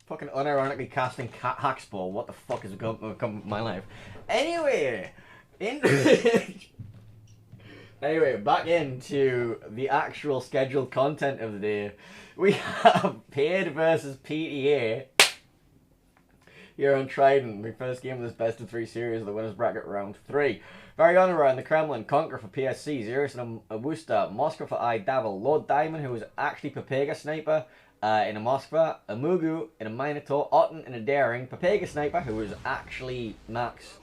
fucking unironically casting Hackspall. What the fuck has become my life? Anyway, anyway, back into the actual scheduled content of the day. We have Paid versus PTA here on Trident. The first game of this best of 3 series, the winners bracket round 3. Varianora in the Kremlin, Conqueror for PSC, Xeris and a Worcester, Moskva for iDavil, Lord Diamond, who is actually Papega Sniper in a Moskva, a Mugu in a Minotaur, Otten in a Daring, Papega Sniper, who is actually Max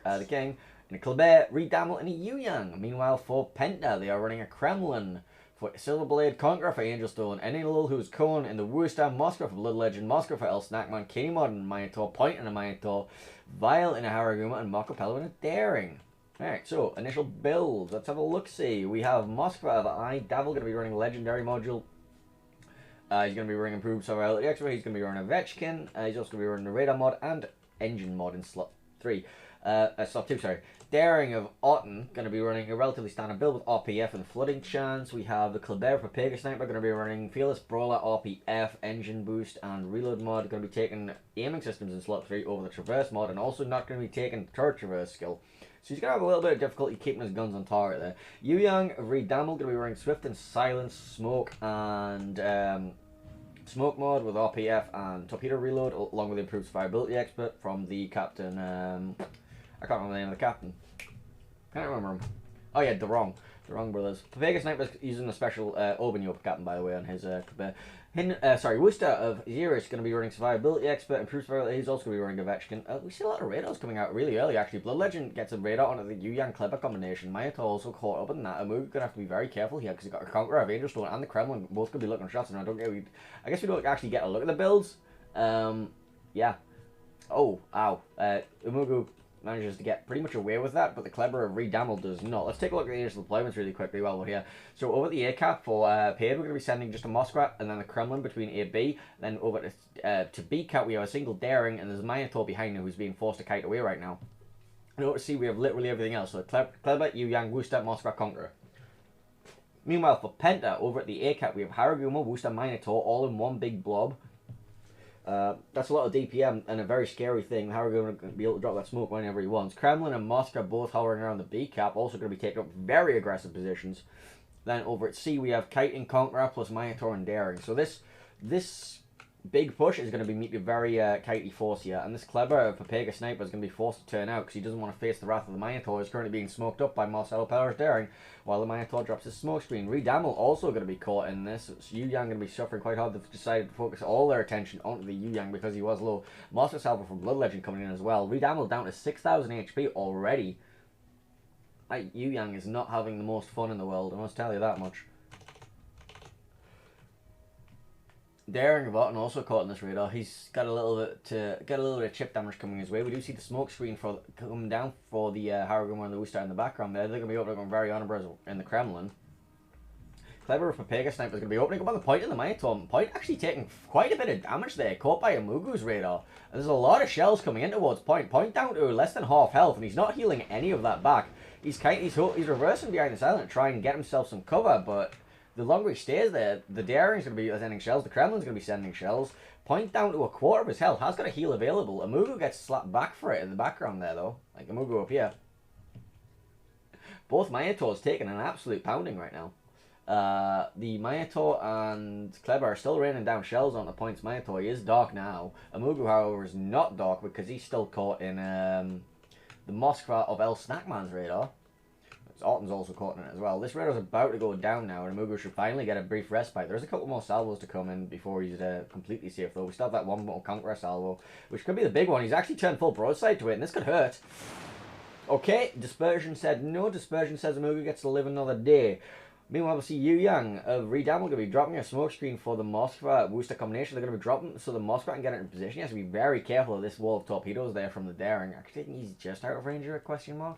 the King, in a Kleber, Redamel in a Yu-Yang. Meanwhile, for Penta, they are running a Kremlin. For Silverblade, Conqueror for Angelstone, Enilul, who's Cone in the Worcester, Moskva for Blood Legend, Moskva for El Snackman, Kinimod in a Minotaur, Point in a Minotaur, Vile in a Haraguma, and Marcopello in a Daring. Alright, so, initial builds. Let's have a look-see. We have Moskva of iDavil going to be running Legendary Module. He's going to be running Improved Survivality Extra. He's going to be running Vetchkin. He's also going to be running the Radar mod and Engine mod in slot 3. Slot 2, sorry. Daring of Otten, going to be running a relatively standard build with RPF and Flooding Chance. We have the Kleber for Papega Sniper, going to be running Fearless Brawler, RPF, Engine Boost, and Reload mod. Going to be taking Aiming Systems in slot 3 over the Traverse mod, and also not going to be taking Turret Traverse skill. So he's going to have a little bit of difficulty keeping his guns on target there. Yu-Yang of Redamel, going to be running Swift and Silence, Smoke, and Smoke mod with RPF and Torpedo Reload, along with Improved Survivability Expert from the Captain, I can't remember the name of the Captain. Can't remember him. Oh yeah, the wrong brothers. Papega Sniper's using a special Obenyo Captain, by the way, on his Worcester of Xeris going to be running Survivability Expert, Improved Survivability. He's also going to be running a Vetchkin. We see a lot of radars coming out really early, actually. Blood Legend gets a radar onto the Yu-Yang Kleber combination. Minotaur also caught up in that, and we're going to have to be very careful here, because he's got a Conqueror of Angelstone and the Kremlin both going to be looking at shots, and I guess we don't actually get a look at the builds. Yeah. Oh, ow. Umugu manages to get pretty much away with that, but the Kleber of Redamel does not. Let's take a look at the initial deployments really quickly while we're here. So over at the A-cap for Paid, we're going to be sending just a Moskva and then the Kremlin between A-B. Then over to B-cap, we have a single Daring, and there's a Minotaur behind him who's being forced to kite away right now. And over to C, we have literally everything else. So Kleber, Yu-Yang, Worcester, Moskva, Conqueror. Meanwhile, for Penta, over at the A-cap, we have Haraguma, Worcester, Minotaur, all in one big blob. That's a lot of DPM and a very scary thing. Haraguna going to be able to drop that smoke whenever he wants. Kremlin and Moskva both hovering around the B cap, also going to be taking up very aggressive positions. Then over at C, we have Kiting, Conqueror, plus Minotaur and Daring. So this big push is going to be meet a very kitey force here. And this Kleber Papega Sniper is going to be forced to turn out because he doesn't want to face the wrath of the Minotaur, who's currently being smoked up by Marcelo Peller's Daring, while the Minotaur drops his smoke screen. Redamel also going to be caught in this. So Yu-Yang going to be suffering quite hard. They've decided to focus all their attention onto the Yu-Yang because he was low. Master Salvo from Blood Legend coming in as well. Redamel down to 6,000 HP already. Yu-Yang is not having the most fun in the world, I must tell you that much. Daring of Otten also caught in this radar. He's got a little bit of chip damage coming his way. We do see the smoke screen coming down for the Haraguma and the Worcester in the background there. They're going to be opening on very honourable in the Kremlin. Kleber with Papega Sniper is going to be opening up on the Point in the Minotaur. Point actually taking quite a bit of damage there, caught by a Mugu's radar. And there's a lot of shells coming in towards Point. Point down to less than half health, and he's not healing any of that back. He's reversing behind the silent to try and get himself some cover, but the longer he stays there, the Daring's going to be sending shells, the Kremlin's going to be sending shells. Point down to a quarter of his health, has got a heal available. Amugu gets slapped back for it in the background there, though. Like Amugu up here. Both Minotaurs taking an absolute pounding right now. The Minotaur and Kleber are still raining down shells on the Point's Minotaur. He is dark now. Amugu, however, is not dark because he's still caught in the Moskva of El Snackman's radar. Otten's also caught in it as well. This radar's about to go down now, and Amugu should finally get a brief respite. There's a couple more salvos to come in before he's completely safe, though. We still have that one more Conqueror salvo, which could be the big one. He's actually turned full broadside to it, and this could hurt. Okay, Dispersion said no. Dispersion says Amugu gets to live another day. Meanwhile, we see Yu-Yang of Redamel going to be dropping a smoke screen for the Moskva Worcester combination. They're going to be dropping so the Moskva can get it in position. He has to be very careful of this wall of torpedoes there from the Daring. Actually, I think he's just out of range of a question mark.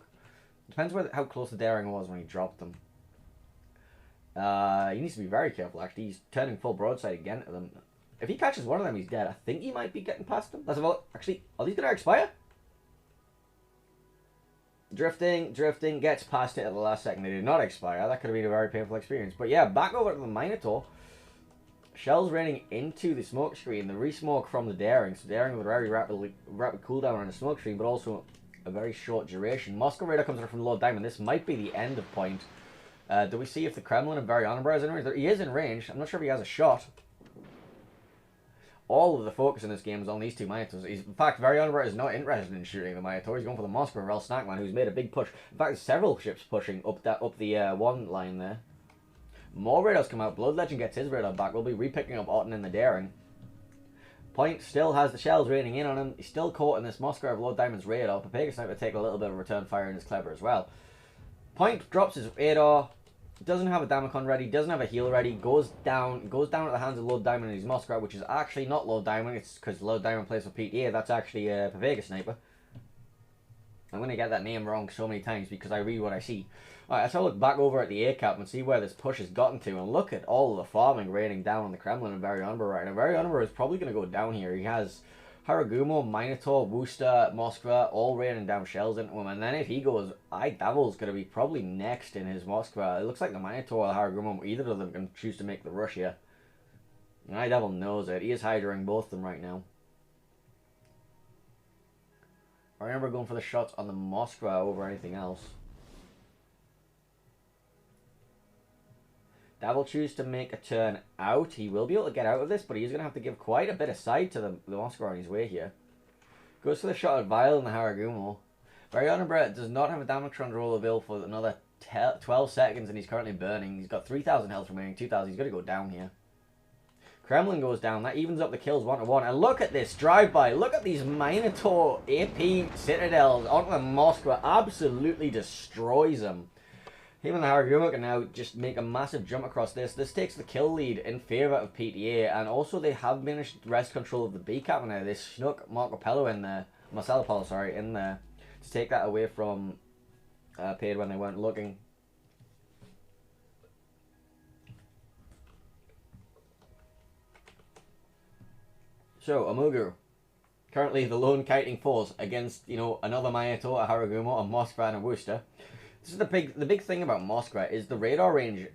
Depends how close the Daring was when he dropped them. He needs to be very careful, actually. He's turning full broadside again to them. If he catches one of them, he's dead. I think he might be getting past them. That's about... Actually, are these going to expire? Drifting, gets past it at the last second. They did not expire. That could have been a very painful experience. But yeah, back over to the Minotaur. Shells raining into the smoke screen. The re-smoke from the daring. So daring with a very rapid cooldown on the smoke screen, but also a very short duration. Moscow radar comes in from low diamond. This might be the end of point. Do we see if the Kremlin and Varionabra is in range? He is in range. I'm not sure if he has a shot. All of the focus in this game is on these two Minotaurs. In fact, Varionabra is not interested in shooting the Minotaur. He's going for the Moscow Rel Snackman, who's made a big push. In fact, there's several ships pushing up the one line there. More radars come out. Blood Legend gets his radar back. We'll be repicking up Otten in the daring. Point still has the shells raining in on him. He's still caught in this Moscow of Low Diamond's radar. Papaga Sniper take a little bit of return fire and is clever as well. Point drops his radar. Doesn't have a Damacon ready, doesn't have a heal ready, goes down at the hands of Low Diamond and his Muskrat, which is actually not Low Diamond, it's because Low Diamond plays for PTA, that's actually a Papaga Sniper. I'm going to get that name wrong so many times because I read what I see. Alright, let's have a look back over at the A-cap and see where this push has gotten to, and look at all of the farming raining down on the Kremlin and Varionabra right now. Varionabra is probably going to go down here. He has Haragumo, Minotaur, Worcester, Moskva, all raining down shells into him. And then if he goes, Devil's going to be probably next in his Moskva. It looks like the Minotaur or Haragumo, either of them can choose to make the rush here. And Devil knows it. He is hydering both of them right now. I remember going for the shots on the Moskva over anything else. Devil choose to make a turn out. He will be able to get out of this, but he's going to have to give quite a bit of side to the Moskva on his way here. Goes for the shot at Vile and the Haragumo. Varionabra does not have a damage control available for another 12 seconds, and he's currently burning. He's got 3,000 health remaining, 2,000. He's going to go down here. Kremlin goes down. That evens up the kills 1-1. And look at this drive-by. Look at these Minotaur AP Citadels onto the Moskva. Absolutely destroys them. Him and the Haragumo can now just make a massive jump across this. This takes the kill lead in favour of PTA, and also they have managed to wrest control of the B-cap now. They snuck Marcello in there, in there, to take that away from Paid when they weren't looking. So, Amugu, currently the lone kiting force against, another Minotaur, a Haragumo, a Moskva, and a Worcester. This is the big thing about Moskva is the radar range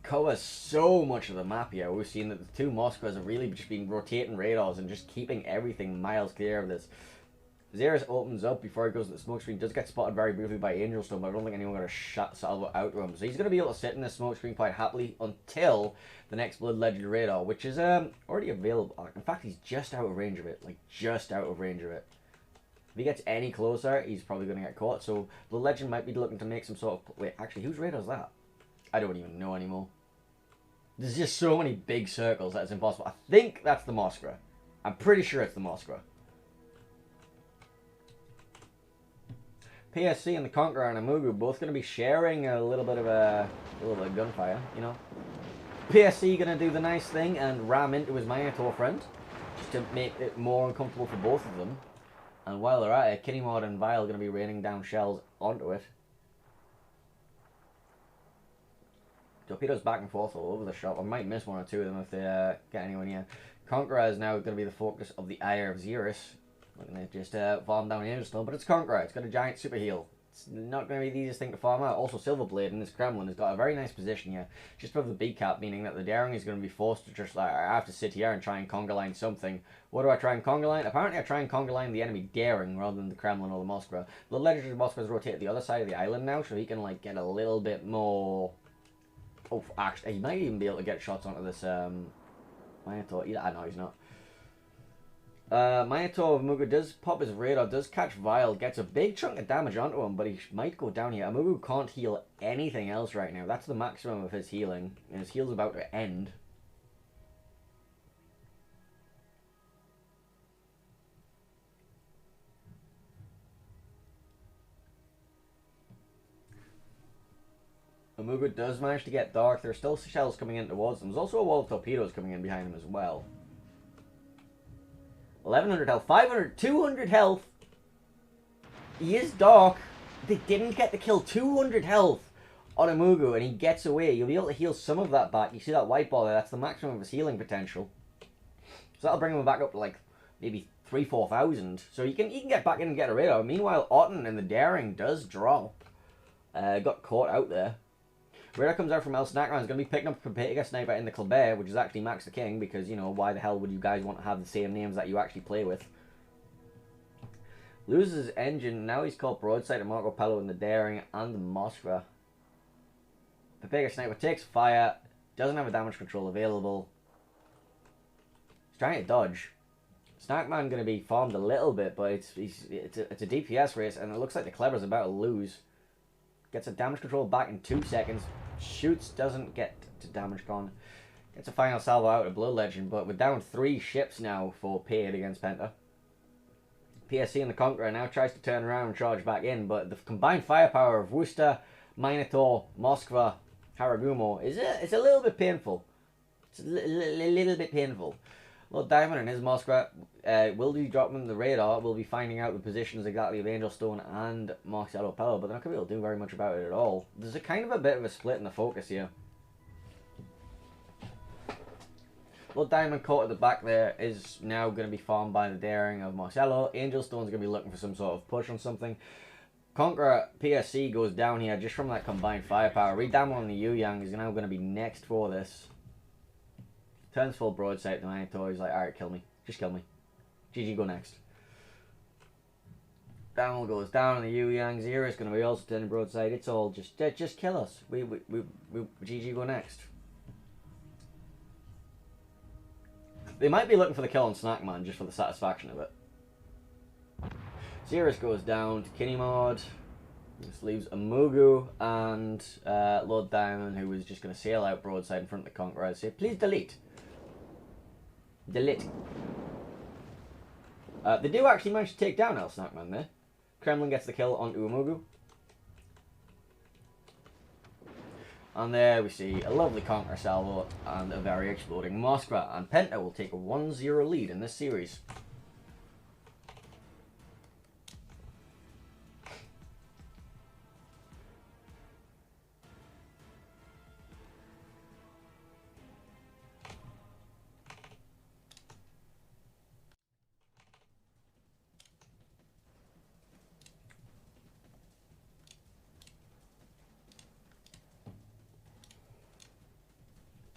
covers so much of the map here. We've seen that the two Moskvas have really just been rotating radars and just keeping everything miles clear of this. Xeris opens up before he goes to the smoke screen. Does get spotted very briefly by Angel Stone, but I don't think anyone got a shot salvo out to him. So he's going to be able to sit in the smoke screen quite happily until the next Blood Legend radar, which is already available. In fact, he's just out of range of it. Like, just out of range of it. If he gets any closer, he's probably going to get caught. So the Legend might be looking to make some sort of... Wait, actually, whose radar is that? I don't even know anymore. There's just so many big circles that it's impossible. I think that's the Moskva. I'm pretty sure it's the Moskva. PSC and the Conqueror and Amugu both going to be sharing a little bit of gunfire, PSC going to do the nice thing and ram into his Minotaur friend, just to make it more uncomfortable for both of them. And while they're at it, Kinnymod and Vile are going to be raining down shells onto it. Torpedoes back and forth all over the shop. I might miss one or two of them if they get anyone near. Conqueror is now going to be the focus of the Ire of Xeris. Looking to just farm down Angel Stone, but it's Conqueror. It's got a giant super heal. It's not going to be the easiest thing to farm out. Also, Silverblade in this Kremlin has got a very nice position here, just above the B-cap, meaning that the daring is going to be forced to just like, I have to sit here and try and conga line something. What do I try and conga line? Apparently, I try and conga line the enemy daring rather than the Kremlin or the Moskva. The legendary Moskva has rotated the other side of the island now, so he can like get a little bit more. Oh, actually, he might even be able to get shots onto this. Minotaur. I know he's not. Minotaur of Amugu does pop his radar, does catch Vile, gets a big chunk of damage onto him, but he might go down here. Amugu can't heal anything else right now. That's the maximum of his healing, and his heal's about to end. Amugu does manage to get dark. There are still shells coming in towards them. There's also a wall of torpedoes coming in behind him as well. 1100 health, 500, 200 health. He is dark. They didn't get the kill. 200 health on Amugu, and he gets away. You'll be able to heal some of that back. You see that white ball there? That's the maximum of his healing potential. So that'll bring him back up to like maybe 3,000-4,000. So he can get back in and get a radar. Meanwhile, Otten in the daring does drop. Got caught out there. Radar comes out from El Snackman. Is going to be picking up a PTA sniper in the Colbert, which is actually Max the King, because, you know, why the hell would you guys want to have the same names that you actually play with? Loses his engine. Now he's called broadside to Marco Polo in the Daring and the Moskva. PTA sniper takes fire. Doesn't have a damage control available. He's trying to dodge. Snackman going to be farmed a little bit, but it's a DPS race, and it looks like the Clever's about to lose. Gets a damage control back in 2 seconds. Shoots, doesn't get to damage con. Gets a final salvo out of Blood Legend, but we're down 3 ships now for Paid against Penta. PSC and the Conqueror now tries to turn around and charge back in, but the combined firepower of Worcester, Minotaur, Moskva, Haragumo it's a little bit painful. It's a little bit painful. Lord Diamond and his Moskva will be dropping the radar. We'll be finding out the positions exactly of Angel Stone and Marcelo Pello, but they're not going to be able to do very much about it at all. There's a kind of a bit of a split in the focus here. Lord Diamond caught at the back there is now going to be farmed by the Daring of Marcelo. Angel Stone's going to be looking for some sort of push on something. Conqueror PSC goes down here just from that combined firepower. Redam on the Yu Yang is now going to be next for this. Turns full broadside to Minotaur. He's like, alright, kill me. Just kill me. GG, go next. Down goes down on the Yu Yang. Zero is going to be also turning broadside. It's all just kill us. We GG, go next. They might be looking for the kill on Snackman just for the satisfaction of it. Xerus goes down to Kinnymod. This leaves Amugu and Lord Diamond, who was just going to sail out broadside in front of the Conqueror. I'd say, please delete. Delete. They do actually manage to take down El Snackman there. Kremlin gets the kill on Uemugu. And there we see a lovely Conqueror salvo and a very exploding Moskva. And Penta will take a 1-0 lead in this series.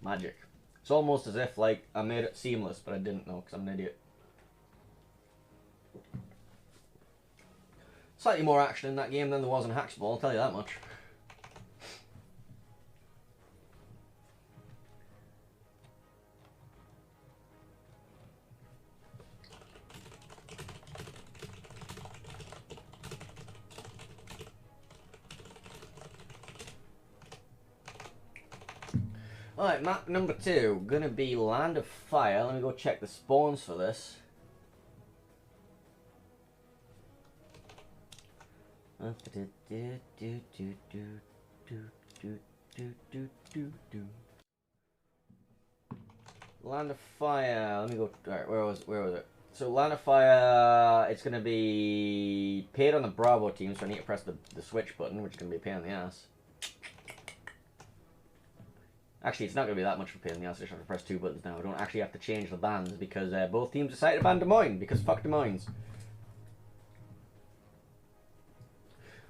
Magic. It's almost as if, like, I made it seamless, but I didn't know, because I'm an idiot. Slightly more action in that game than there was in Hacksball, I'll tell you that much. Alright, map number 2, gonna be Land of Fire. Let me go check the spawns for this. Land of Fire, let me go, alright, where was it? So Land of Fire, it's gonna be Paid on the Bravo team, so I need to press the switch button, which is gonna be a pain in the ass. Actually, it's not going to be that much of a pain in the ass. I just have to press 2 buttons now. I don't actually have to change the bans because both teams decided to ban Des Moines because fuck Des Moines.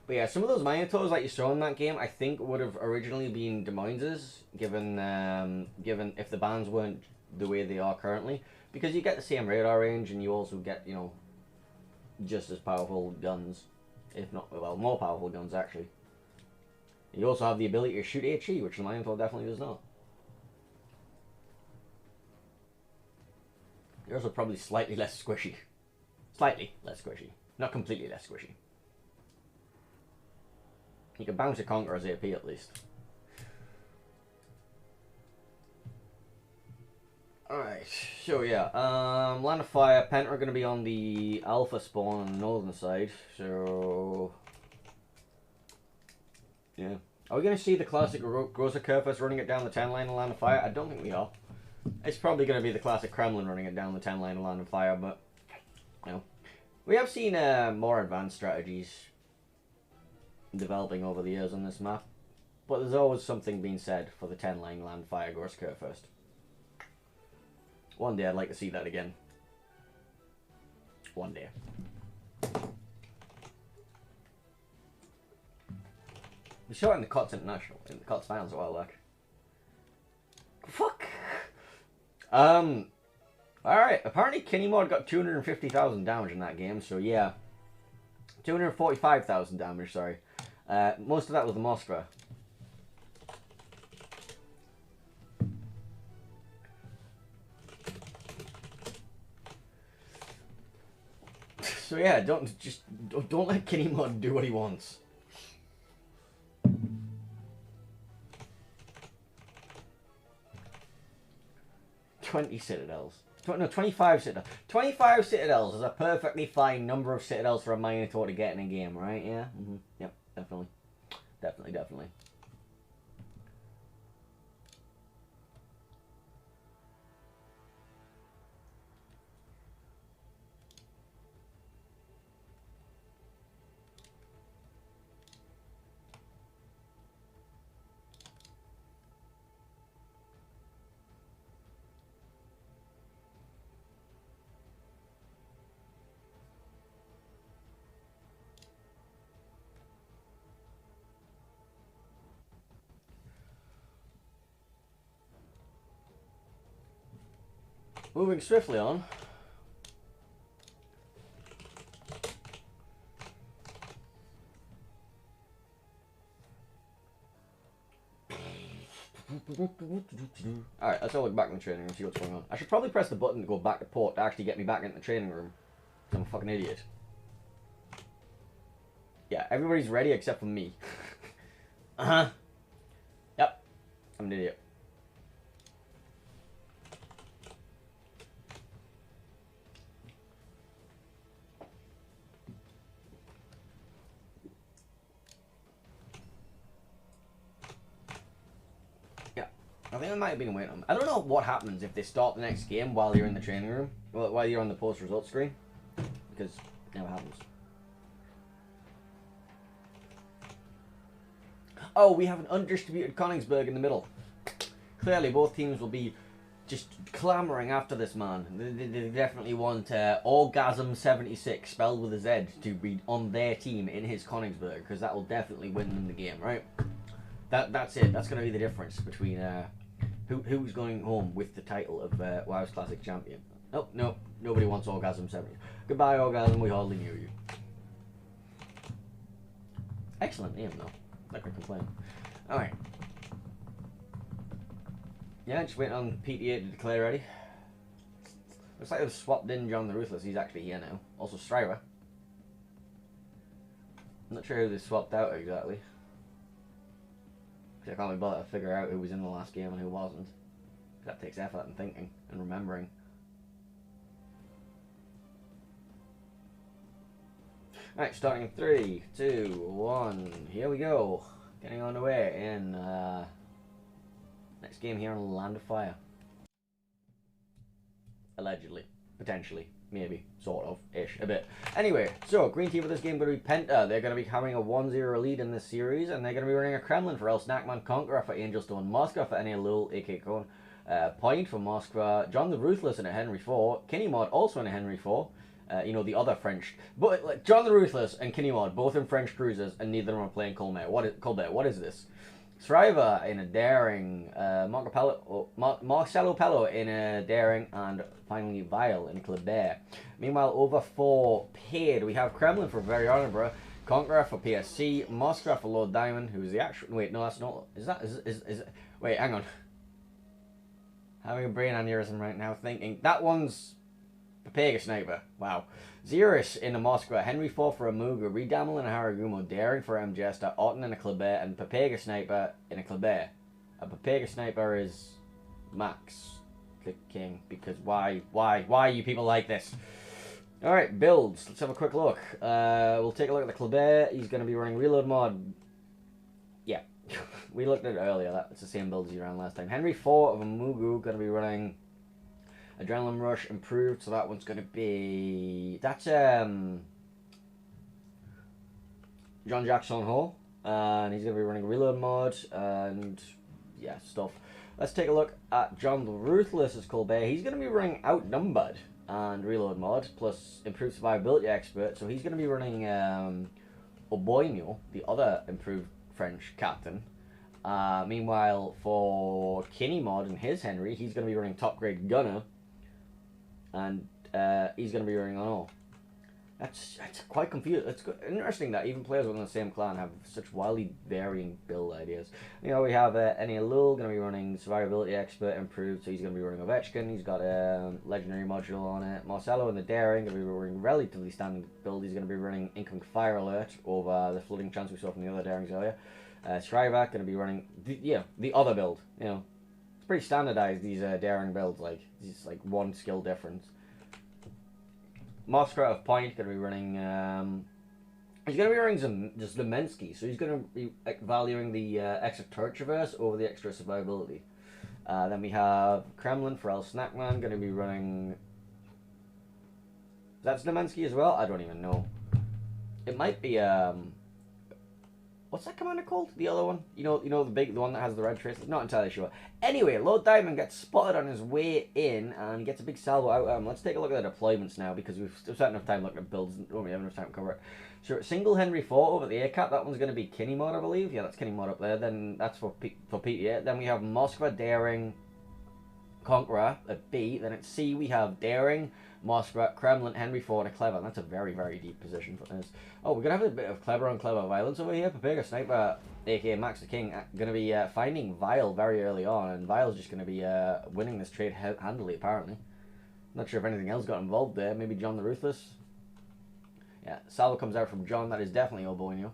But yeah, some of those Minotaurs that you saw in that game, I think would have originally been Des Moines' given if the bans weren't the way they are currently. Because you get the same radar range and you also get, you know, just as powerful guns. If not, well, more powerful guns actually. You also have the ability to shoot HE, which the Minotaur definitely does not. You're also probably slightly less squishy. Slightly less squishy. Not completely less squishy. You can bounce a Conqueror's AP at least. Alright, so yeah, Land of Fire, Penta are going to be on the Alpha spawn on the northern side, so... yeah. Are we going to see the classic Groza Kerfus running it down the 10 line in Land of Fire? I don't think we are. It's probably going to be the classic Kremlin running it down the 10 line in Land of Fire, but... you know. We have seen more advanced strategies developing over the years on this map, but there's always something being said for the 10 line Land of Fire Groza Kerfus. One day I'd like to see that again. One day. We saw it in the COTS International, in the COTS finals a while back. Fuck. Alright, apparently Kinemod got 250,000 damage in that game, so yeah. 245,000 damage, sorry. Most of that was the Moskva. So yeah, don't let Kinemod do what he wants. 20 citadels. No, 25 citadels. 25 citadels is a perfectly fine number of citadels for a Minotaur to get in a game, right? Yeah? Yep, definitely. Definitely. Moving swiftly on. Alright, let's all look back in the training room and see what's going on. I should probably press the button to go back to port to actually get me back into the training room. I'm a fucking idiot. Yeah, everybody's ready except for me. Yep. I'm an idiot. I think I might have been waiting on. I don't know what happens if they start the next game while you're in the training room, while you're on the post result screen, because it never happens. Oh, we have an undistributed Königsberg in the middle. Clearly, both teams will be just clamoring after this man. They definitely want Orgasm 76 spelled with a Z to be on their team in his Königsberg, because that will definitely win them the game, right? That's it. That's going to be the difference between who's going home with the title of WoW's Classic Champion. Nope, nobody wants Orgasm 70. Goodbye, Orgasm. We hardly knew you. Excellent name, though. Not gonna complain. All right. Yeah, just waiting on PTA to declare ready. Looks like they've swapped in John the Ruthless. He's actually here now. Also, Striver. I'm not sure who they swapped out exactly. I can't be bothered to figure out who was in the last game and who wasn't. That takes effort and thinking and remembering. Alright, starting in 3, 2, 1. Here we go. Getting on the way in next game here on Land of Fire. Allegedly. Potentially. Maybe. Sort of. Ish. A bit. Anyway, so green team for this game going to be Penta. They're going to be having a 1-0 lead in this series, and they're going to be running a Kremlin for El Snackman, Conqueror for Angelstone, Moskva for NA Lul, AK Cone, Point for Moskva, John the Ruthless in a Henry 4, Kinemod also in a Henry 4, you know, the other French. But like, John the Ruthless and Kinemod, both in French cruisers, and neither of them are playing Colbert. What is this? Shriver in a daring, Marcelo Pello in a daring, and finally Vile in Kleber. Meanwhile, over for paid, we have Kremlin for Very Honorable, Conqueror for PSC, Moskva for Lord Diamond, who's the actual. Wait, no, that's not. Is wait, hang on. Having a brain aneurysm right now, thinking that one's Papega Sniper. Wow. Xeris in a Moskva, Henry 4 for a Muga, Redamel in a Haragumo, Daring for M Jester, Otten in a Kleber, and Papega Sniper in a Kleber. A Papega Sniper is Max the King, because why you people like this? Alright, builds. Let's have a quick look. We'll take a look at the Kleber. He's going to be running Reload Mod. Yeah, we looked at it earlier. That's the same build as he ran last time. Henry 4 of a Mugu, going to be running Adrenaline Rush improved, so that one's going to be... That's John Jackson Hall, and he's going to be running Reload Mod, and yeah, stuff. Let's take a look at John the Ruthless's Colbert. He's going to be running Outnumbered and Reload Mod, plus Improved Survivability Expert, so he's going to be running Oboino, the other improved French captain. Meanwhile, for Kinney Mod and his Henry, he's going to be running top grade gunner, and he's going to be running on all. That's quite confusing. It's interesting that even players within the same clan have such wildly varying build ideas. You know, we have Eni Alul going to be running Survivability Expert improved, so he's going to be running Ovechkin. He's got a Legendary module on it. Marcelo in the Daring going to be running relatively standard build. He's going to be running Incoming Fire Alert over the flooding chance we saw from the other Darings earlier. Shriver going to be running the other build. You know, it's pretty standardized, these Daring builds. Like, it's like one skill difference. Moskra of Point going to be running. He's going to be running some just Lemensky, so he's going to be valuing the extra turret traverse over the extra survivability. Then we have Kremlin for El Snackman going to be running. That's Lemensky as well. I don't even know. It might be what's that commander called? The other one? You know the one that has the red traces? Not entirely sure. Anyway, Lord Diamond gets spotted on his way in and gets a big salvo out. Let's take a look at the deployments now, because we've still had enough time looking at builds. We don't really have enough time to cover it. Sure, single Henry 4 over the A cap. That one's going to be Kinney Mod, I believe. Yeah, that's Kinney Mod up there. Then that's for PTA. Then we have Moskva, Daring, Conqueror at B. Then at C we have Daring, Moskva, Kremlin, Henry 4, and a Clever. And that's a very, very deep position for this. Oh, we're going to have a bit of Clever on Clever violence over here. Papega Sniper, aka Max the King, going to be finding Vile very early on. And Vile's just going to be winning this trade handily, apparently. Not sure if anything else got involved there. Maybe John the Ruthless. Yeah, Salvo comes out from John. That is definitely Oboino.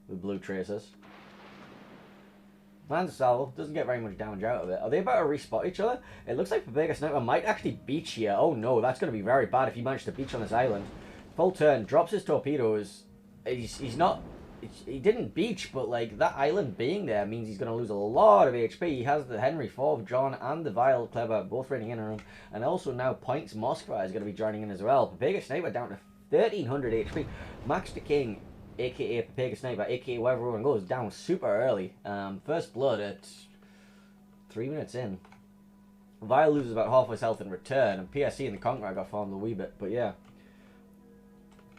With blue traces. Lands a salvo, doesn't get very much damage out of it. Are they about to respot each other? It looks like Papega Sniper might actually beach here. Oh no, that's going to be very bad if he managed to beach on this island. Full turn, drops his torpedoes. He's not... He didn't beach, but like that island being there means he's going to lose a lot of HP. He has the Henry 4 of John and the Vile Clever both raiding in on him. And also now Points Moskva is going to be joining in as well. Papega Sniper down to 1300 HP. Max the King, aka Papega Sniper, aka wherever everyone goes, down super early. First blood at 3 minutes in. Vile loses about half his health in return, and PSC and the Conqueror got farmed a wee bit, but yeah.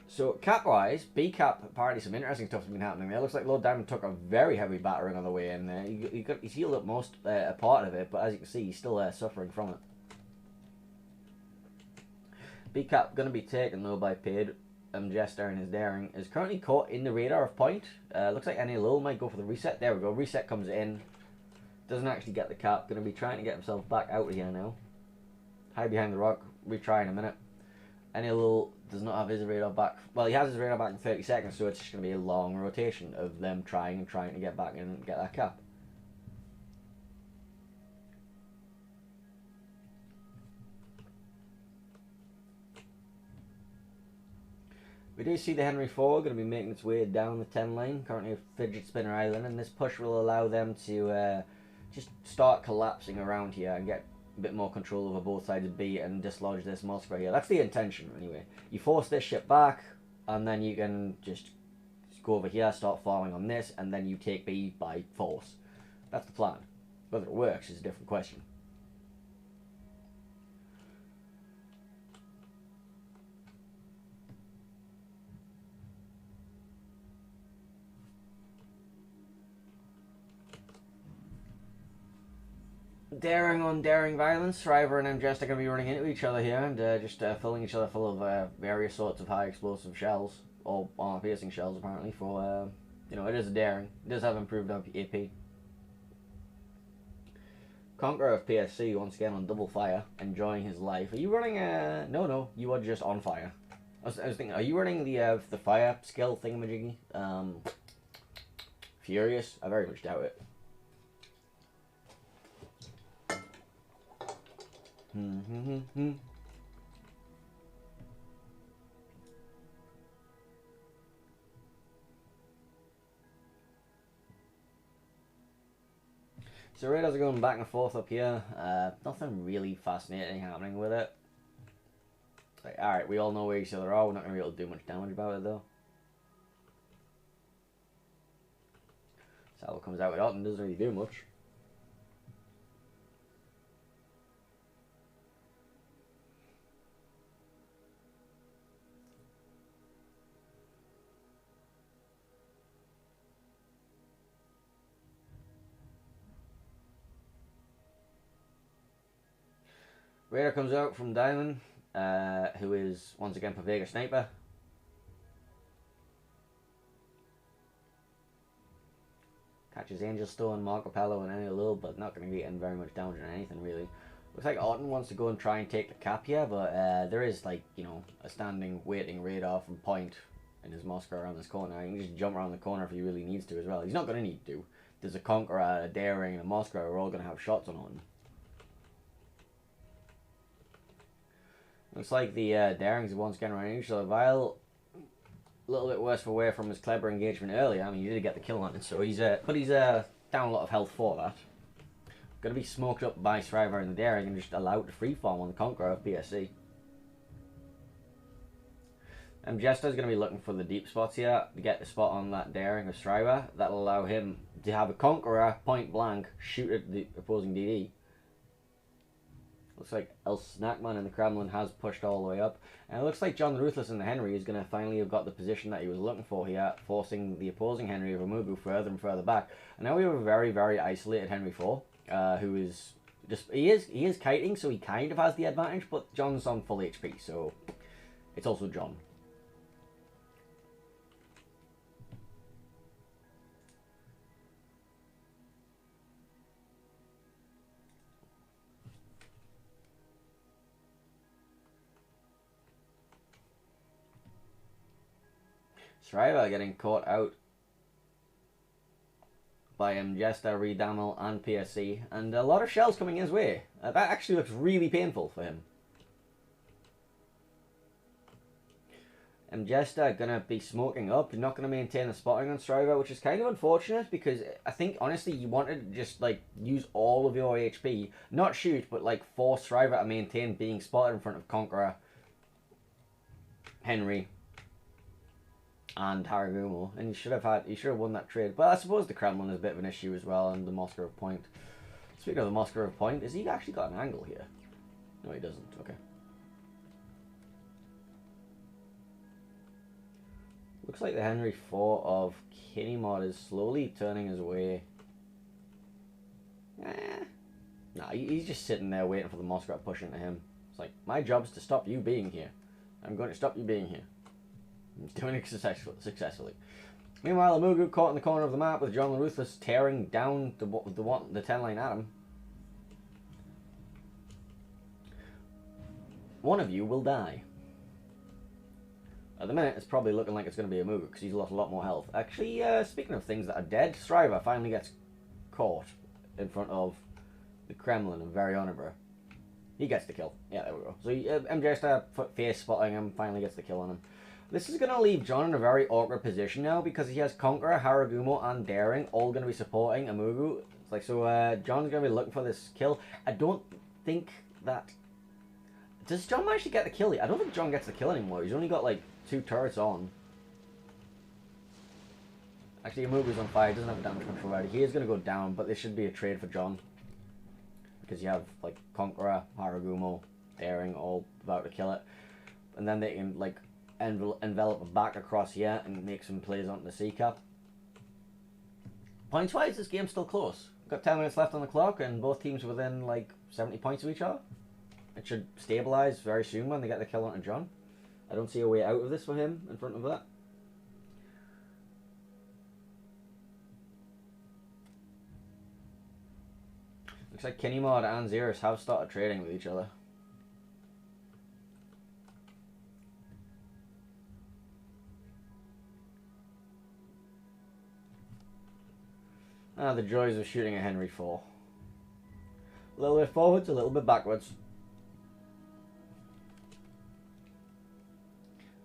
So cap-wise, B-cap, apparently some interesting stuff's been happening there. Looks like Lord Diamond took a very heavy battering on the way in there. He's healed up most a part of it, but as you can see, he's still suffering from it. B-cap going to be taken though by Paid. Jester in his Daring is currently caught in the radar of Point. Looks like any Lil might go for the reset. There we go. Reset comes in. Doesn't actually get the cap. Going to be trying to get himself back out of here now. Hide behind the rock. Retry in a minute. Any Lil does not have his radar back. Well, he has his radar back in 30 seconds, so it's just going to be a long rotation of them trying to get back in and get that cap. We do see the Henry 4 going to be making its way down the 10 lane, currently a Fidget Spinner Island, and this push will allow them to just start collapsing around here and get a bit more control over both sides of B and dislodge this Moskva here. That's the intention, anyway. You force this ship back, and then you can just go over here, start farming on this, and then you take B by force. That's the plan. Whether it works is a different question. Daring on Daring violence. Shriver and MJest are going to be running into each other here and just filling each other full of various sorts of high explosive shells, or armor piercing shells apparently, for, you know, it is a Daring. It does have improved AP. Conqueror of PSC once again on double fire, enjoying his life. Are you running no, you are just on fire. I was thinking, are you running the fire skill thingamajiggy? Furious? I very much doubt it. So radars are going back and forth up here. Nothing really fascinating happening with it. Like, alright, we all know where each other are. We're not going to be able to do much damage about it though. Salvo comes out with it and doesn't really do much. Raider comes out from Diamond, who is once again Pavega Sniper. Catches Angel Stone, Marco Polo, and any little, but not going to be getting very much damage on anything really. Looks like Orton wants to go and try and take the cap here, but there is, like, you know, a standing waiting radar from point in his Moscow around this corner. He can just jump around the corner if he really needs to as well. He's not going to need to. There's a Conqueror, a Daring, and a Moscow are all going to have shots on Orton. Looks like the Darings are once again range, so Vile a little bit worse for wear from his clever engagement earlier. I mean, he did get the kill on it, so he's down a lot of health for that. Going to be smoked up by Striver and the Daring and just allowed to freeform on the Conqueror of PSC. Jester's going to be looking for the deep spots here to get the spot on that Daring of Striver. That'll allow him to have a Conqueror point blank shoot at the opposing DD. Looks like El Snackman in the Kremlin has pushed all the way up. And it looks like John the Ruthless in the Henry is going to finally have got the position that he was looking for here, forcing the opposing Henry of Amugu further and further back. And now we have a very, very isolated Henry 4, who is just, he is kiting, so he kind of has the advantage, but John's on full HP, so it's also John. Shriver getting caught out by Jester, Redamel, and PSC, and a lot of shells coming his way. That actually looks really painful for him. Jester gonna be smoking up, not gonna maintain the spotting on Shriver, which is kind of unfortunate because I think honestly you wanted to just like use all of your HP, not shoot, but like force Shriver to maintain being spotted in front of Conqueror, Henry, and Haragumo, and you should have won that trade. But I suppose the Kremlin is a bit of an issue as well, and the Moscow point. Speaking of the Moscow point, has he actually got an angle here? No, he doesn't. Okay. Looks like the Henry 4 of Kinnymod is slowly turning his way. Nah, he's just sitting there waiting for the Moscow to push into him. It's like, my job's to stop you being here. I'm going to stop you being here. He's doing it successfully. Meanwhile, Amugu caught in the corner of the map with John the Ruthless tearing down the 10 line at him. One of you will die. At the minute, it's probably looking like it's going to be Amugu because he's lost a lot more health. Actually, speaking of things that are dead, Striver finally gets caught in front of the Kremlin of Varionabra. He gets the kill. Yeah, there we go. So MJ face spotting him, finally gets the kill on him. This is going to leave John in a very awkward position now because he has Conqueror, Haragumo, and Daring all going to be supporting Amugu. It's like, so John's going to be looking for this kill. I don't think that... Does John manage to get the kill? I don't think John gets the kill anymore. He's only got like 2 turrets on. Actually, Amugu's on fire. He doesn't have a damage control already. He is going to go down, but this should be a trade for John. Because you have like Conqueror, Haragumo, Daring all about to kill it. And then they can like envelop back across here and make some plays onto the C-cap. Points wise, this game's still close. We've got 10 minutes left on the clock and both teams are within like 70 points of each other. It should stabilise very soon when they get the kill onto John. I don't see a way out of this for him in front of that. Looks like Kinnymod and Xerus have started trading with each other. Ah, the joys of shooting a Henry 4. A little bit forwards, a little bit backwards.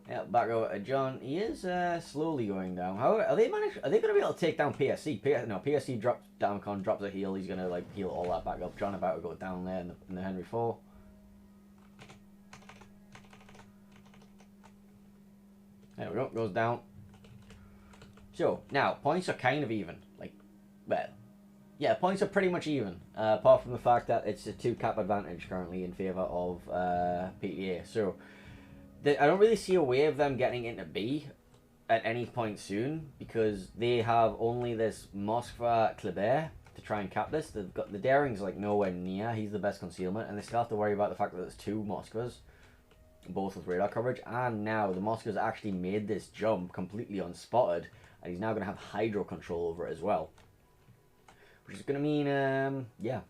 Yeah, back over to John. He is slowly going down. However, are they going to be able to take down PSC? PSC drops Damcon, drops a heal. He's going to like heal all that back up. John about to go down there in the Henry 4. There we go. Goes down. So now points are kind of even. Like, well, yeah, points are pretty much even. Apart from the fact that it's a 2-cap advantage currently in favour of PTA. So I don't really see a way of them getting into B at any point soon because they have only this Moskva Kleber to try and cap this. They've got the Daring's like nowhere near. He's the best concealment, and they still have to worry about the fact that there's 2 Moskvas, both with radar coverage, and now the Moskva's actually made this jump completely unspotted, and he's now going to have hydro control over it as well. Which is going to mean, yeah.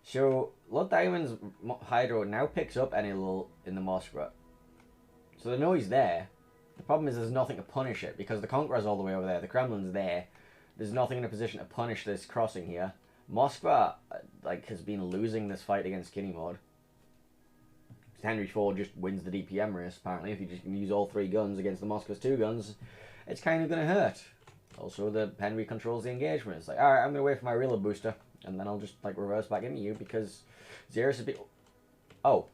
So, Lord Diamond's hydro now picks up any little in the Moskva. So they know he's there. The problem is there's nothing to punish it, because the Conqueror's all the way over there, the Kremlin's there. There's nothing in a position to punish this crossing here. Moskva, like, has been losing this fight against Skinny Mod. Henry IV just wins the DPM race, apparently. If you just use all 3 guns against the Moskva's 2 guns, it's kind of going to hurt. Also, the Henry controls the engagement. It's like, alright, I'm going to wait for my reload booster, and then I'll just, like, reverse back into you, because Xeris is a bit... Oh.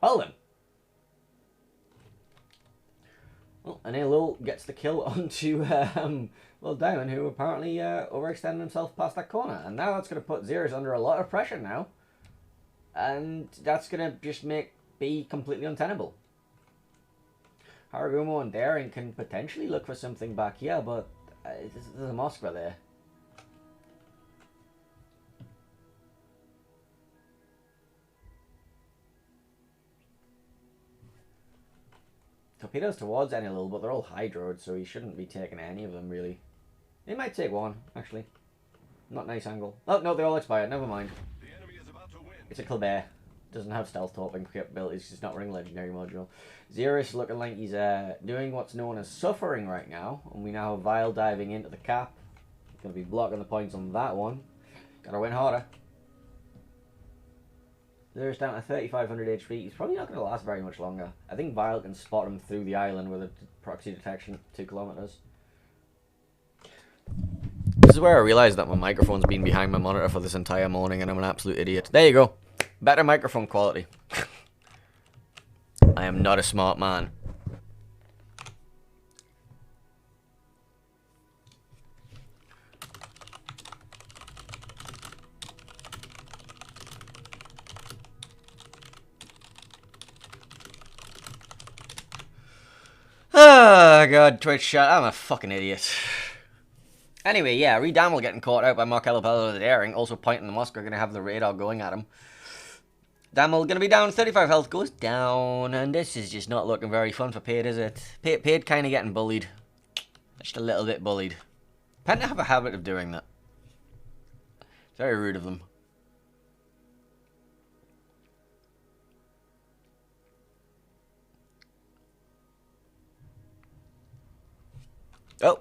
Well then. Well, and Lil gets the kill onto Lord Diamond, who apparently overextended himself past that corner. And now that's going to put Xeris under a lot of pressure now. And that's going to just make B completely untenable. Haragumo and Daring can potentially look for something back here, but there's a Moskva there. Torpedoes towards Enilil, but they're all hydroed, so he shouldn't be taking any of them, really. He might take one, actually. Not nice angle. Oh, no, they're all expired. Never mind. The enemy is about to win. It's a Colbert. Doesn't have stealth torping capabilities. He's not running legendary module. Xeris looking like he's doing what's known as suffering right now. And we now have Vile diving into the cap. Going to be blocking the points on that one. Gotta win harder. There's down to 3,500 HP. He's probably not going to last very much longer. I think Vile can spot him through the island with a proxy detection at 2 kilometers. This is where I realised that my microphone's been behind my monitor for this entire morning and I'm an absolute idiot. There you go. Better microphone quality. I am not a smart man. Oh god, Twitch chat, I'm a fucking idiot. Anyway, yeah, Redamel getting caught out by Mark Elapello with the Daring, also pointing the Musk are going to have the radar going at him. Damel going to be down, 35 health goes down, and this is just not looking very fun for Paid, is it? Paid kind of getting bullied. Just a little bit bullied. Penta have a habit of doing that. Very rude of them. Oh.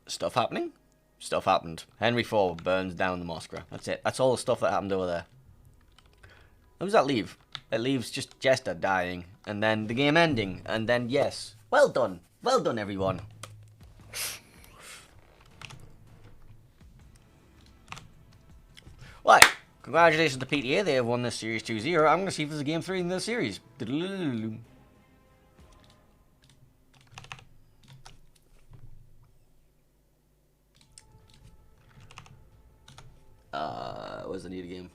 Stuff happening? Stuff happened. Henry IV burns down the Moskva. That's it. That's all the stuff that happened over there. How does that leave? It leaves just Jester dying, and then the game ending, and then yes. Well done. Well done, everyone. Right. Congratulations to PTA. They have won this series 2-0. I'm going to see if there's a game 3 in this series. Where's the need game?